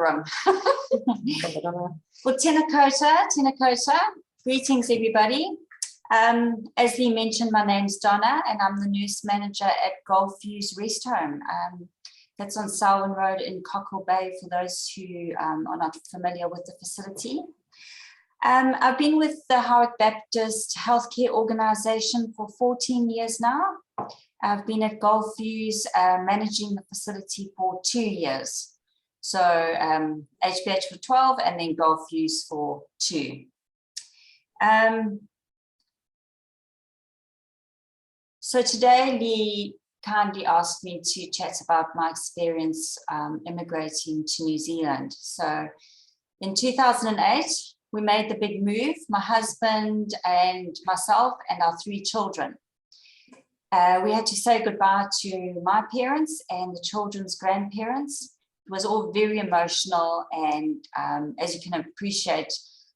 room. Well, tēnā koutou, greetings everybody. As Lee mentioned, my name's Donna and I'm the nurse manager at Gulf Views Rest Home. That's on Selwyn Road in Cockle Bay for those who are not familiar with the facility. I've been with the Howard Baptist Healthcare Organisation for 14 years now. I've been at Gulf Views managing the facility for 2 years. So HBH for 12 and then Gulf Views for 2. So today Lee kindly asked me to chat about my experience immigrating to New Zealand. So in 2008, we made the big move, my husband and myself and our 3 children. We had to say goodbye to my parents and the children's grandparents. It was all very emotional and as you can appreciate,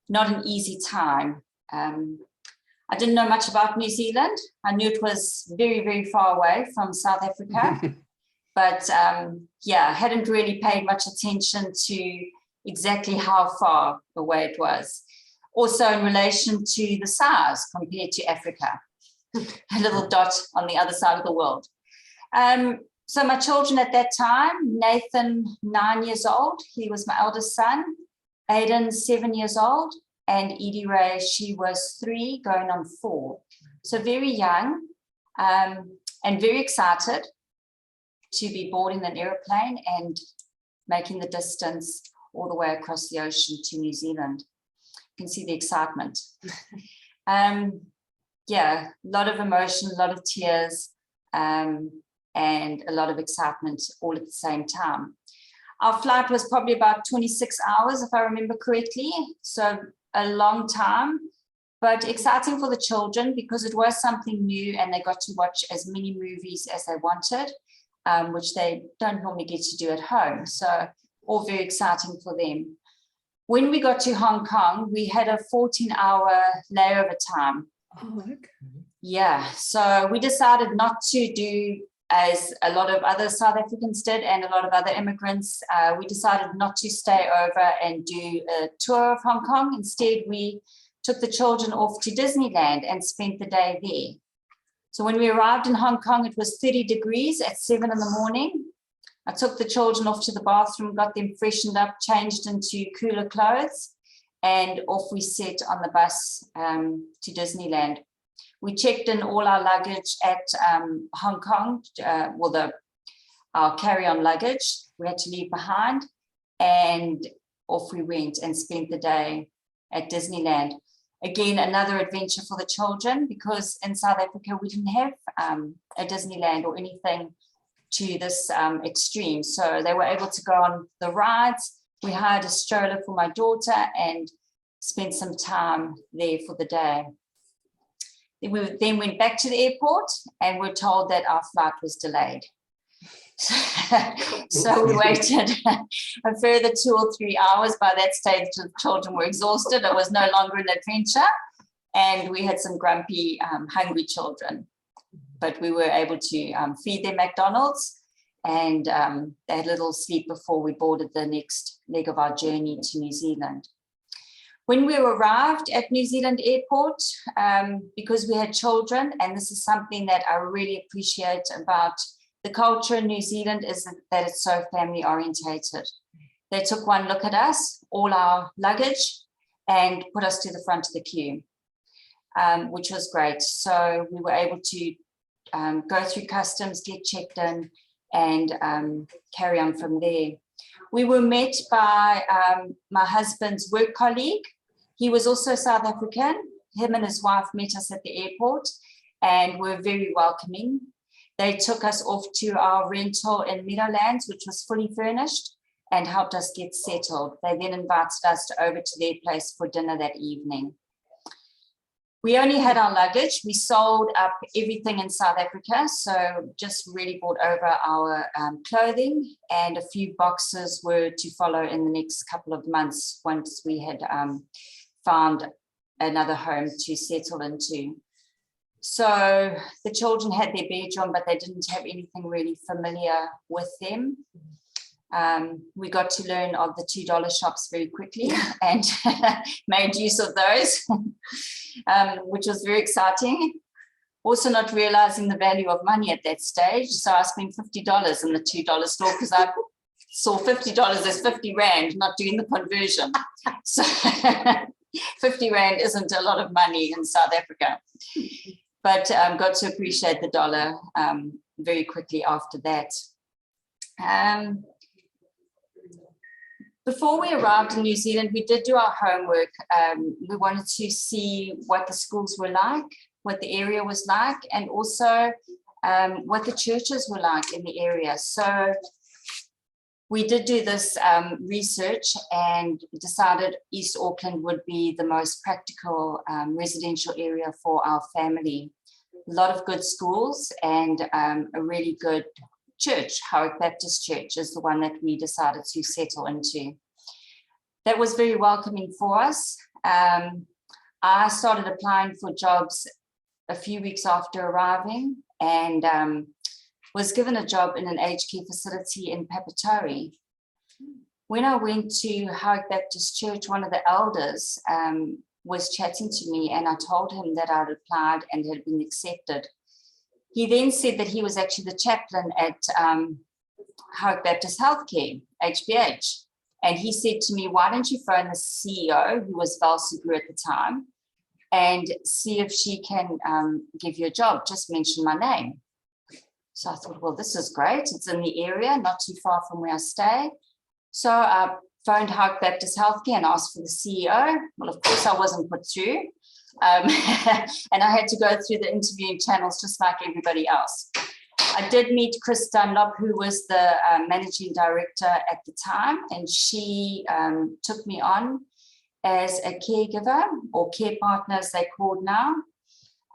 not an easy time. I didn't know much about New Zealand. I knew it was very, very far away from South Africa, but yeah, hadn't really paid much attention to exactly how far away it was. Also in relation to the size compared to Africa, a little dot on the other side of the world. So my children at that time, Nathan, 9 years old, he was my eldest son, Aiden, 7 years old, and Edie Ray, she was 3 going on 4. So very young and very excited to be boarding an aeroplane and making the distance all the way across the ocean to New Zealand. You can see the excitement. Yeah, a lot of emotion, a lot of tears, and a lot of excitement all at the same time. Our flight was probably about 26 hours, if I remember correctly. So a long time, but exciting for the children because it was something new and they got to watch as many movies as they wanted, which they don't normally get to do at home. So all very exciting for them. When we got to Hong Kong, we had a 14-hour layover time. Oh, okay. Yeah, so we decided not to do as a lot of other South Africans did and a lot of other immigrants. We decided not to stay over and do a tour of Hong Kong. Instead, we took the children off to Disneyland and spent the day there. So when we arrived in Hong Kong, it was 30 degrees at 7 in the morning. I took the children off to the bathroom, got them freshened up, changed into cooler clothes, and off we set on the bus to Disneyland. We checked in all our luggage at Hong Kong, our carry-on luggage we had to leave behind, and off we went and spent the day at Disneyland. Again, another adventure for the children because in South Africa we didn't have a Disneyland or anything to this extreme. So they were able to go on the rides. We hired a stroller for my daughter and spent some time there for the day. We then went back to the airport and were told that our flight was delayed. So we waited a further 2 or 3 hours. By that stage, the children were exhausted. It was no longer an adventure. And we had some grumpy, hungry children. But we were able to feed them McDonald's and they had a little sleep before we boarded the next leg of our journey to New Zealand. When we arrived at New Zealand airport, because we had children, and this is something that I really appreciate about the culture in New Zealand is that it's so family orientated. They took one look at us, all our luggage, and put us to the front of the queue, which was great. So we were able to go through customs, get checked in, and carry on from there. We were met by my husband's work colleague. He was also South African. Him and his wife met us at the airport and were very welcoming. They took us off to our rental in Meadowlands, which was fully furnished, and helped us get settled. They then invited us over to their place for dinner that evening. We only had our luggage. We sold up everything in South Africa, so just really brought over our clothing, and a few boxes were to follow in the next couple of months once we had found another home to settle into. So the children had their bedroom, but they didn't have anything really familiar with them. We got to learn of the $2 shops very quickly and made use of those, which was very exciting. Also not realizing the value of money at that stage. So I spent $50 in the $2 store because I saw $50 as 50 Rand, not doing the conversion. So 50 Rand isn't a lot of money in South Africa, but got to appreciate the dollar very quickly after that. Before we arrived in New Zealand, we did do our homework. We wanted to see what the schools were like, what the area was like, and also what the churches were like in the area. So we did do this research and decided East Auckland would be the most practical residential area for our family. A lot of good schools and a really good church. Howick Baptist Church is the one that we decided to settle into. That was very welcoming for us. I started applying for jobs a few weeks after arriving and was given a job in an aged care facility in Papatari. When I went to Howick Baptist Church, one of the elders was chatting to me and I told him that I'd applied and had been accepted. He then said that he was actually the chaplain at Howick Baptist Healthcare, HBH. And he said to me, why don't you phone the CEO, who was Val Sugru at the time, and see if she can give you a job, just mention my name. So I thought, well, this is great. It's in the area, not too far from where I stay. So I phoned Howick Baptist Healthcare and asked for the CEO. Well, of course, I wasn't put through. And I had to go through the interviewing channels just like everybody else. I did meet Chris Dunlop, who was the managing director at the time, and she took me on as a caregiver or care partner, as they're called now.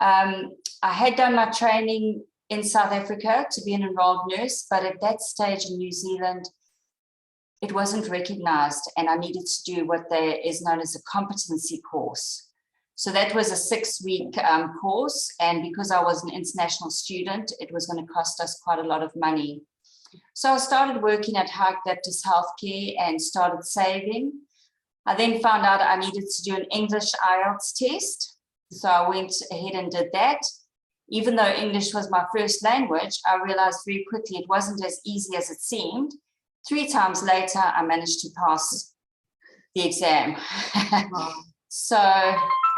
I had done my training in South Africa to be an enrolled nurse, but at that stage in New Zealand, it wasn't recognized, and I needed to do what there is known as a competency course. So that was a 6-week course, and because I was an international student, it was going to cost us quite a lot of money. So I started working at Howick Baptist Healthcare and started saving. I then found out I needed to do an English IELTS test. So I went ahead and did that. Even though English was my first language, I realized very quickly it wasn't as easy as it seemed. 3 times later, I managed to pass the exam. Wow. So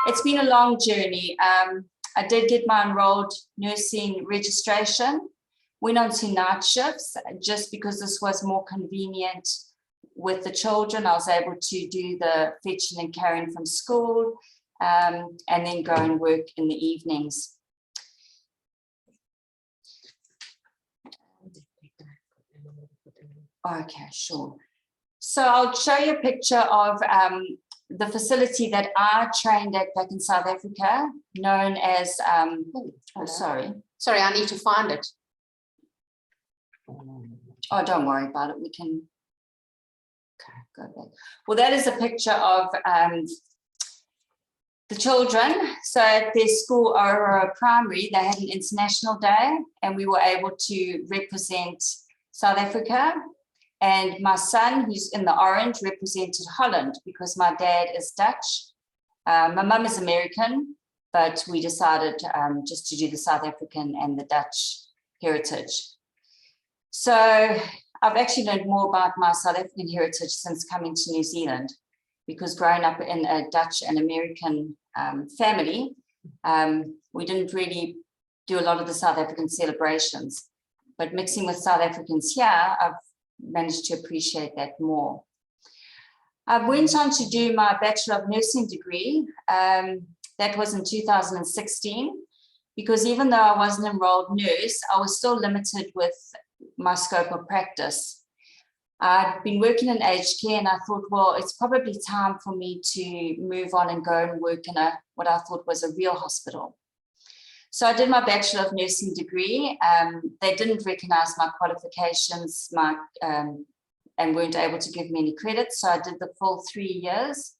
it's been a long journey. I did get my enrolled nursing registration, went on to night shifts just because this was more convenient with the children. I was able to do the fetching and carrying from school and then go and work in the evenings. Okay, sure. So I'll show you a picture of the facility that I trained at back in South Africa, known as, sorry, I need to find it. Oh, don't worry about it. We can go back. Well, that is a picture of the children. So at their school, Aurora Primary, they had an international day and we were able to represent South Africa. And my son, who's in the orange, represented Holland because my dad is Dutch. My mum is American, but we decided just to do the South African and the Dutch heritage. So I've actually learned more about my South African heritage since coming to New Zealand, because growing up in a Dutch and American family, we didn't really do a lot of the South African celebrations. But mixing with South Africans here, I've managed to appreciate that more. I went on to do my Bachelor of Nursing degree. That was in 2016, because even though I was an enrolled nurse, I was still limited with my scope of practice. I'd been working in aged care and I thought, well, it's probably time for me to move on and go and work in what I thought was a real hospital. So I did my Bachelor of Nursing degree. They didn't recognize my qualifications and weren't able to give me any credit. So I did the full 3 years.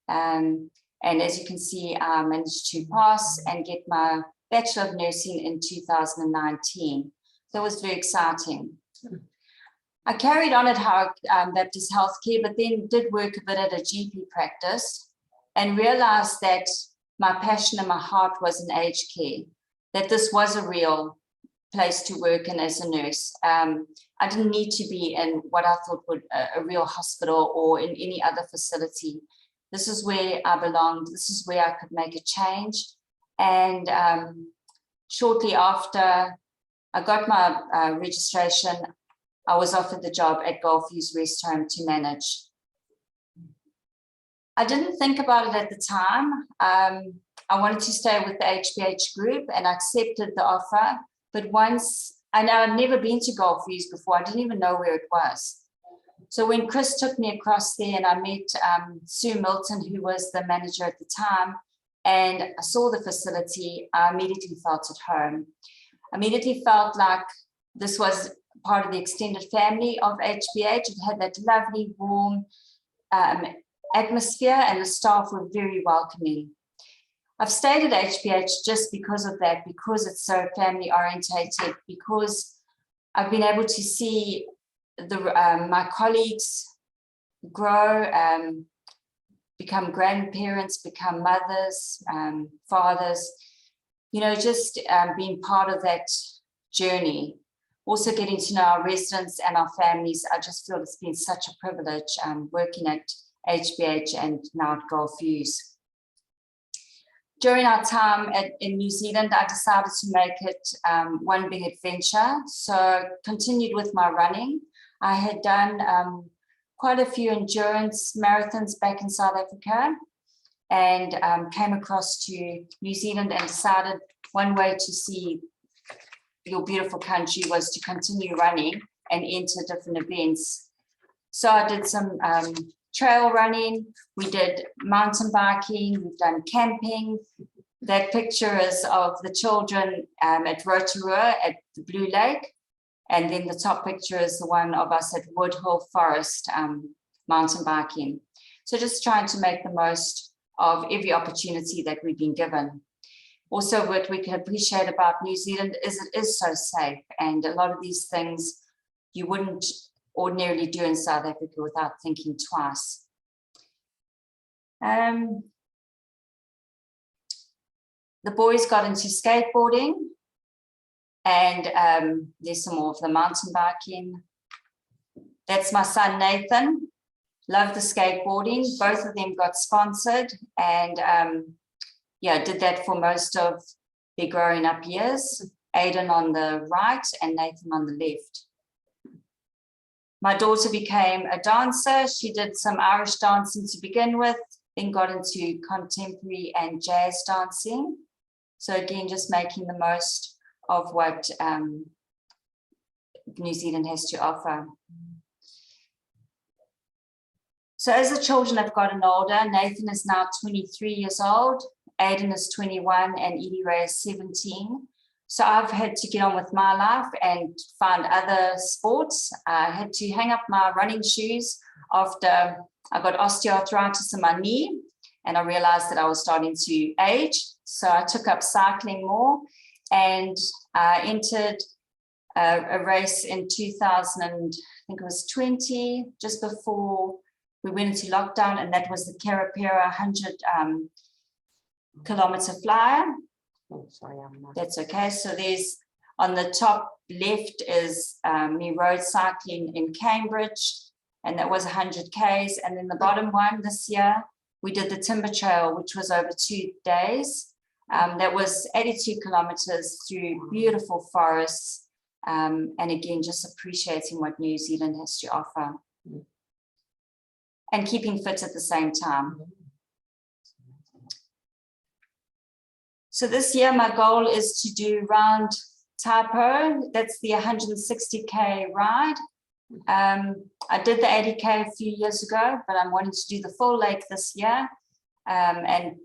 And as you can see, I managed to pass and get my Bachelor of Nursing in 2019. That was very exciting. I carried on at Howard Baptist Healthcare, but then did work a bit at a GP practice and realized that my passion and my heart was in aged care, that this was a real place to work in as a nurse. I didn't need to be in what I thought would a real hospital or in any other facility. This is where I belonged. This is where I could make a change. And shortly after I got my registration, I was offered the job at Gulfview's Rest Home to manage. I didn't think about it at the time. I wanted to stay with the HBH group and I accepted the offer. But once, I know I'd never been to Gulfview's before, I didn't even know where it was. So when Chris took me across there and I met Sue Milton, who was the manager at the time, and I saw the facility, I immediately felt at home. I immediately felt like this was part of the extended family of HBH. It had that lovely, warm atmosphere and the staff were very welcoming. I've stayed at HBH just because of that, because it's so family orientated, because I've been able to see my colleagues grow, become grandparents, become mothers, fathers, you know, just being part of that journey. Also getting to know our residents and our families. I just feel it's been such a privilege working at HBH and now at Gulfview's. During our time in New Zealand, I decided to make it one big adventure. So continued with my running. I had done quite a few endurance marathons back in South Africa and came across to New Zealand and decided one way to see your beautiful country was to continue running and enter different events. So I did some trail running, we did mountain biking, we've done camping. That picture is of the children at Rotorua at the Blue Lake. And then the top picture is the one of us at Woodhill Forest mountain biking. So just trying to make the most of every opportunity that we've been given. Also, what we can appreciate about New Zealand is it is so safe. And a lot of these things you wouldn't ordinarily do in South Africa without thinking twice. The boys got into skateboarding and there's some more of the mountain biking. That's my son, Nathan. Loved the skateboarding. Both of them got sponsored and yeah, did that for most of their growing up years. Aiden on the right and Nathan on the left. My daughter became a dancer. She did some Irish dancing to begin with, then got into contemporary and jazz dancing. So again, just making the most of what New Zealand has to offer. So as the children have gotten older, Nathan is now 23 years old, Aiden is 21 and Edie Ray is 17. So I've had to get on with my life and find other sports. I had to hang up my running shoes after I got osteoarthritis in my knee and I realized that I was starting to age. So I took up cycling more and I entered a race in 2000, I think it was 20, just before we went into lockdown, and that was the Kerapera 100 kilometer flyer. Oh, sorry, I'm not. That's okay. So there's on the top left is me road cycling in Cambridge, and that was 100 Ks. And then the bottom one this year, we did the Timber Trail, which was over 2 days. That was 82 kilometers through beautiful forests. And again, just appreciating what New Zealand has to offer. And keeping fit at the same time. So this year, my goal is to do round Taipo. That's the 160K ride. I did the 80K a few years ago, but I'm wanting to do the full lake this year and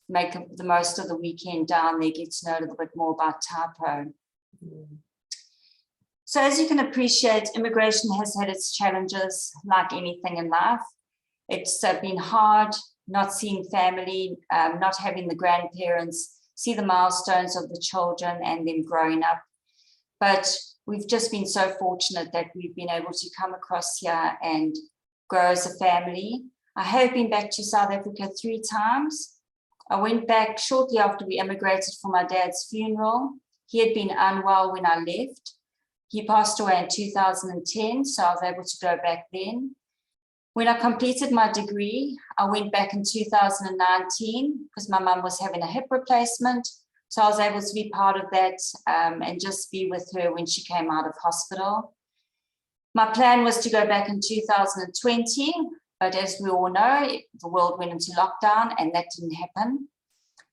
make the most of the weekend down there, get to know a little bit more about Taipo. So as you can appreciate, immigration has had its challenges like anything in life. It's been hard not seeing family, not having the grandparents, see the milestones of the children and them growing up. But we've just been so fortunate that we've been able to come across here and grow as a family. I have been back to South Africa 3 times. I went back shortly after we immigrated for my dad's funeral. He had been unwell when I left. He passed away in 2010, so I was able to go back then. When I completed my degree, I went back in 2019 because my mum was having a hip replacement. So I was able to be part of that and just be with her when she came out of hospital. My plan was to go back in 2020, but as we all know, the world went into lockdown and that didn't happen.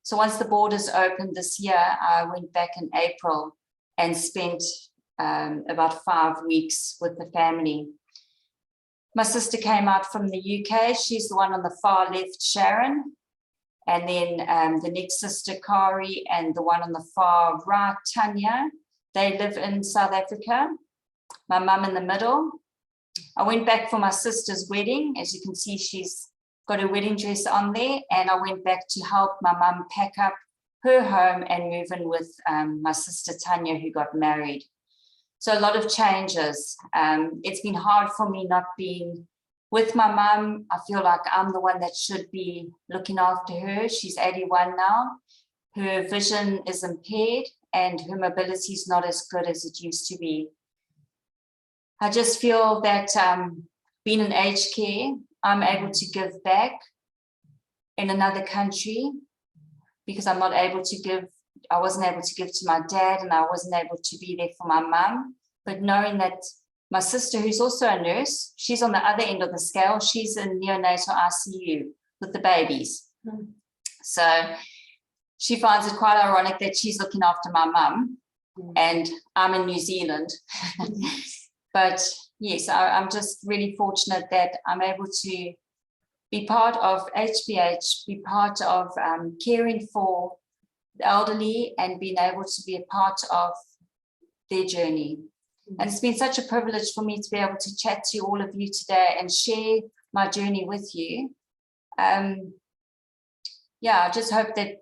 So once the borders opened this year, I went back in April and spent about 5 weeks with the family. My sister came out from the UK. She's the one on the far left, Sharon. And then the next sister, Kari, and the one on the far right, Tanya. They live in South Africa. My mum in the middle. I went back for my sister's wedding. As you can see, she's got her wedding dress on there. And I went back to help my mum pack up her home and move in with my sister, Tanya, who got married. So a lot of changes. It's been hard for me not being with my mum. I feel like I'm the one that should be looking after her. She's 81 now. Her vision is impaired and her mobility is not as good as it used to be. I just feel that being in aged care, I'm able to give back in another country because I'm not able to give. I wasn't able to give to my dad and I wasn't able to be there for my mum. But knowing that my sister, who's also a nurse, she's on the other end of the scale. She's in neonatal ICU with the babies. Mm. So she finds it quite ironic that she's looking after my mum and I'm in New Zealand. But yes, I'm just really fortunate that I'm able to be part of HBH, be part of caring for the elderly and being able to be a part of their journey. And it's been such a privilege for me to be able to chat to all of you today and share my journey with you. Yeah, I just hope that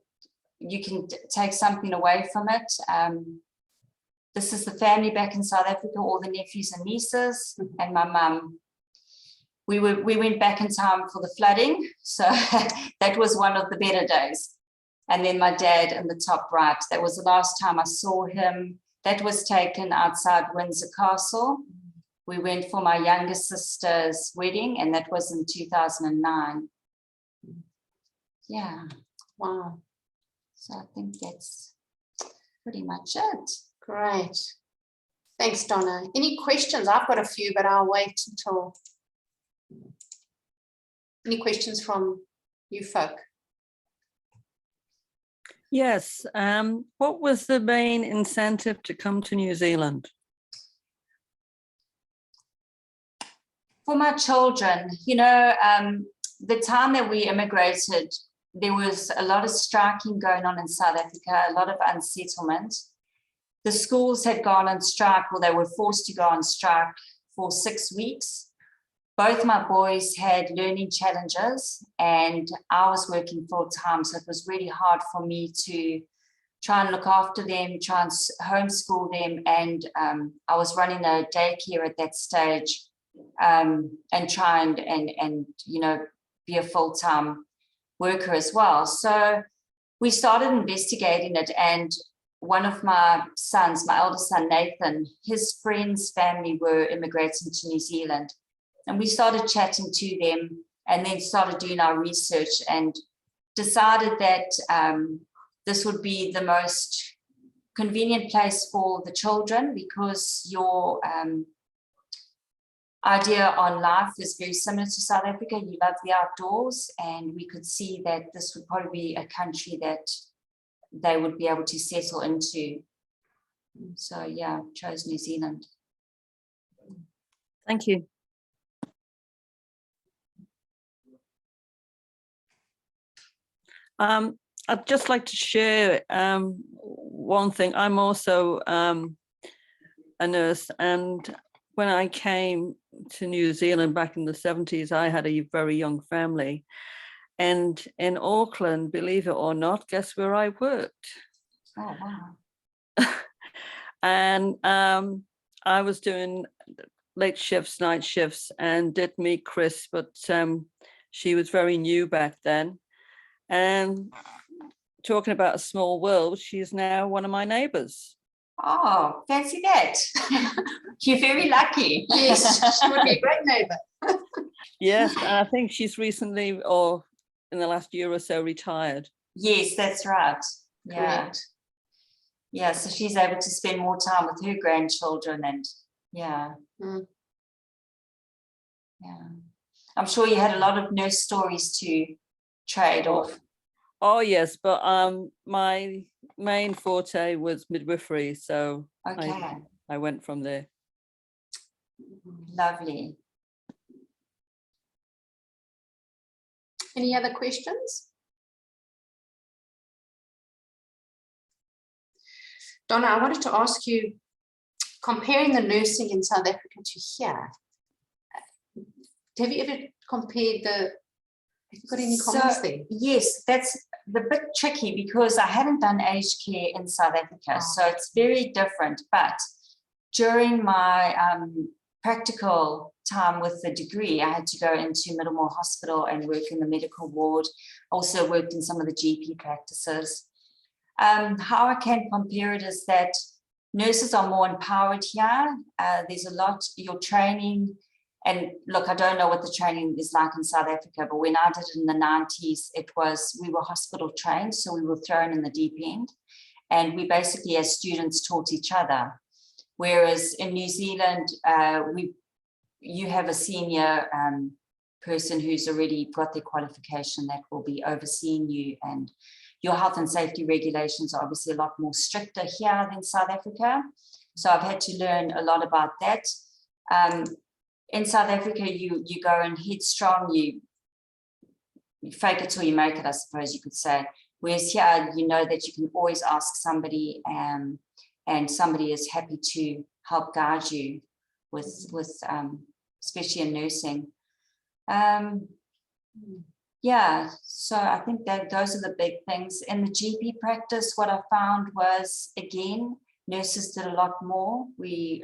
you can take something away from it. This is the family back in South Africa, all the nephews and nieces, and my mum. We went back in time for the flooding, so that was one of the better days. And then my dad in the top right, that was the last time I saw him. That was taken outside Windsor Castle. We went for my younger sister's wedding, and that was in 2009. Yeah. Wow. So I think that's pretty much it. Great. Thanks, Donna. Any questions? I've got a few, but I'll wait until. Any questions from you folk? Yes. What was the main incentive to come to New Zealand? For my children, you know, the time that we immigrated, there was a lot of striking going on in South Africa, a lot of unsettlement. The schools had gone on strike, or they were forced to go on strike for 6 weeks. Both my boys had learning challenges and I was working full time. So it was really hard for me to try and look after them, try and homeschool them. And I was running a daycare at that stage and try and you know, be a full-time worker as well. So we started investigating it, and one of my sons, my eldest son, Nathan, his friend's family were immigrating to New Zealand. And we started chatting to them and then started doing our research and decided that this would be the most convenient place for the children because your idea on life is very similar to South Africa. You love the outdoors, and we could see that this would probably be a country that they would be able to settle into. So yeah, chose New Zealand. Thank you. I'd just like to share one thing. I'm also a nurse, and when I came to New Zealand back in the 70s, I had a very young family. And in Auckland, believe it or not, guess where I worked? Oh, wow. And I was doing late shifts, night shifts, and did meet Chris, but she was very new back then. And talking about a small world, she's now one of my neighbours. Oh, fancy that. You're very lucky. Yes, she would be a great neighbour. Yes, and I think she's recently, or in the last year or so, retired. Yes, that's right. Yeah. Correct. Yeah, so she's able to spend more time with her grandchildren and yeah. Mm. Yeah. I'm sure you had a lot of nurse stories to trade off. Oh yes, but my main forte was midwifery, so Okay, I went from there. lovely. Any other questions? Donna, I wanted to ask you, comparing the nursing in South Africa to here, have you ever compared have you got any comments there? Yes, that's the bit tricky because I hadn't done aged care in South Africa, so it's very different. But during my practical time with the degree, I had to go into Middlemore Hospital and work in the medical ward. Also worked in some of the GP practices. How I can compare it is that nurses are more empowered here. There's a lot, your training, and look, I don't know what the training is like in South Africa, but when I did it in the 90s, we were hospital trained, so we were thrown in the deep end. And we basically, as students, taught each other. Whereas in New Zealand, you have a senior person who's already got their qualification that will be overseeing you, and your health and safety regulations are obviously a lot more stricter here than South Africa. So I've had to learn a lot about that. In South Africa, you go in headstrong, you fake it till you make it, I suppose you could say. Whereas here, you know that you can always ask somebody, and somebody is happy to help guide you with especially in nursing. Yeah, so I think that those are the big things. In the GP practice, what I found was, again, nurses did a lot more. We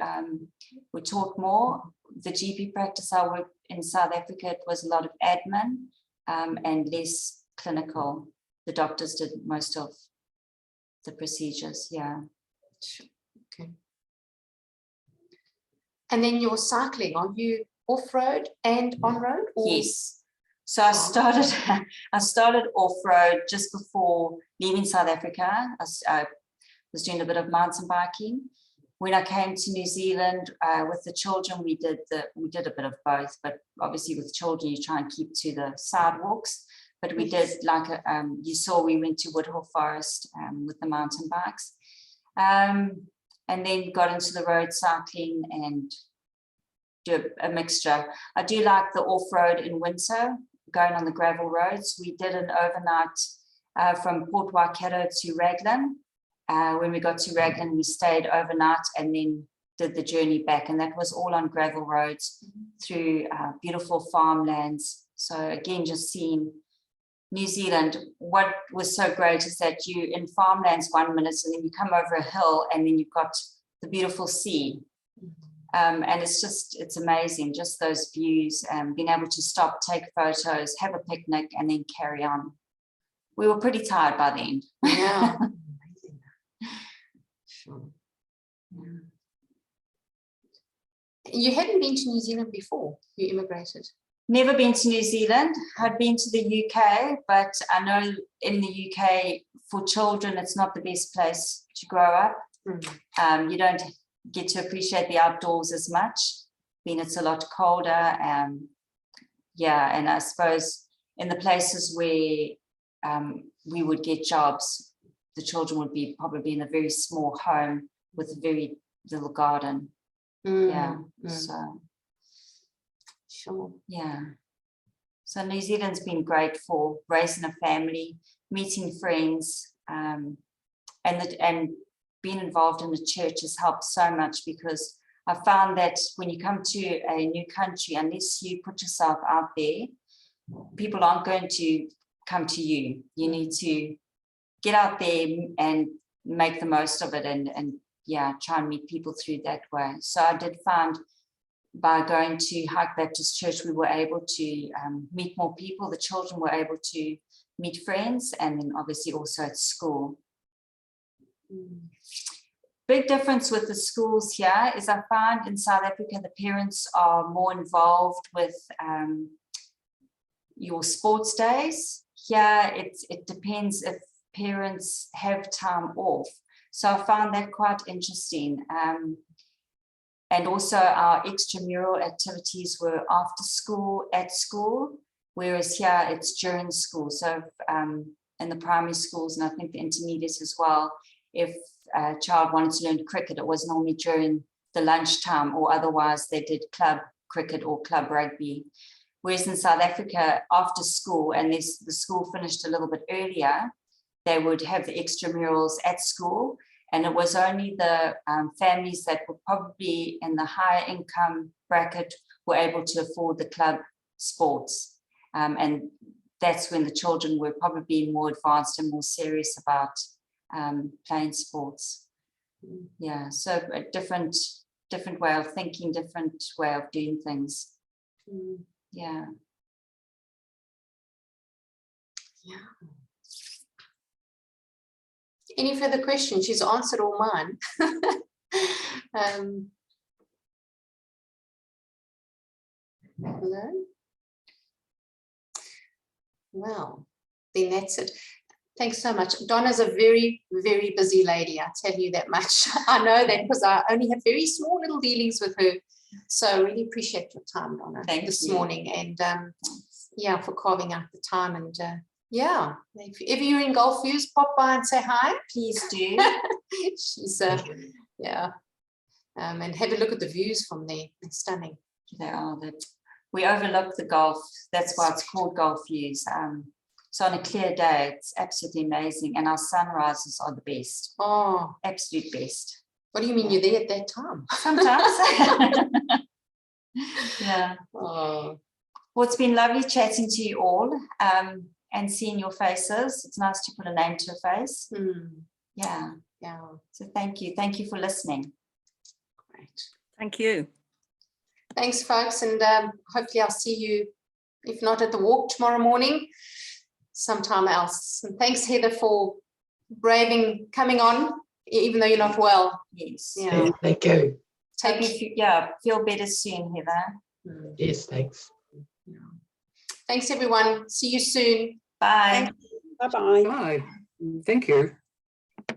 taught more. The GP practice I worked in South Africa, it was a lot of admin and less clinical. The doctors did most of the procedures, yeah. Okay. And then your cycling, are you off-road and on-road? Yes. So I started off-road just before leaving South Africa. I was doing a bit of mountain biking. When I came to New Zealand with the children, we did a bit of both, but obviously with children, you try and keep to the sidewalks. But we did, like you saw, we went to Woodhull Forest with the mountain bikes, and then got into the road cycling and do a mixture. I do like the off-road in winter, going on the gravel roads. We did an overnight from Port Waikato to Raglan. When we got to Raglan, we stayed overnight and then did the journey back. And that was all on gravel roads through beautiful farmlands. So again, just seeing New Zealand, what was so great is that you in farmlands 1 minute and then you come over a hill and then you've got the beautiful sea. And it's amazing, just those views, being able to stop, take photos, have a picnic, and then carry on. We were pretty tired by the end. Yeah. Sure. Yeah. You hadn't been to New Zealand before you immigrated? Never been to New Zealand. I'd been to the UK, but I know in the UK, for children, it's not the best place to grow up. You don't get to appreciate the outdoors as much, being it's a lot colder. Yeah, and I suppose in the places where we would get jobs, the children would be probably in a very small home with a very little garden. Yeah, so sure. Yeah. So New Zealand's been great for raising a family, meeting friends, and being involved in the church has helped so much, because I found that when you come to a new country, unless you put yourself out there, people aren't going to come to you. You need to get out there and make the most of it and yeah, try and meet people through that way. So I did find by going to Hike Baptist Church, we were able to meet more people. The children were able to meet friends, and then obviously also at school. Big difference with the schools here is I find in South Africa, the parents are more involved with your sports days. Here, it depends if parents have time off. So I found that quite interesting. And also our extramural activities were after school, at school, whereas here it's during school. So in the primary schools, and I think the intermediates as well, if a child wanted to learn cricket, it was normally during the lunchtime, or otherwise they did club cricket or club rugby. Whereas in South Africa, after school, and the school finished a little bit earlier, they would have the extramurals at school. And it was only the families that were probably in the higher income bracket were able to afford the club sports. And that's when the children were probably more advanced and more serious about playing sports. Yeah, so a different way of thinking, different way of doing things. Yeah. Yeah. Any further questions? She's answered all mine. Hello? Well, then that's it. Thanks so much. Donna's a very, very busy lady, I tell you that much. I know that because I only have very small little dealings with her. So I really appreciate your time, Donna, this morning. And yeah, for carving out the time. And yeah, if you're in Gulf Views, pop by and say hi. Please do. She's, yeah. And have a look at the views from there. They're stunning. They are. We overlook the Gulf. That's why it's called Gulf Views. So on a clear day, it's absolutely amazing. And our sunrises are the best. Oh, absolute best. What do you mean you're there at that time? Sometimes. Yeah. Oh. Well, it's been lovely chatting to you all and seeing your faces. It's nice to put a name to a face. Yeah. Yeah. So thank you. Thank you for listening. Great. Thank you. Thanks, folks. And hopefully I'll see you, if not at the walk tomorrow morning, sometime else. And thanks, Heather, for coming on, even though you're not well. Yes. Yeah. Thank you. Feel better soon, Heather. Yes, thanks. Thanks, everyone. See you soon. Bye. Bye-bye. Bye. Thank you.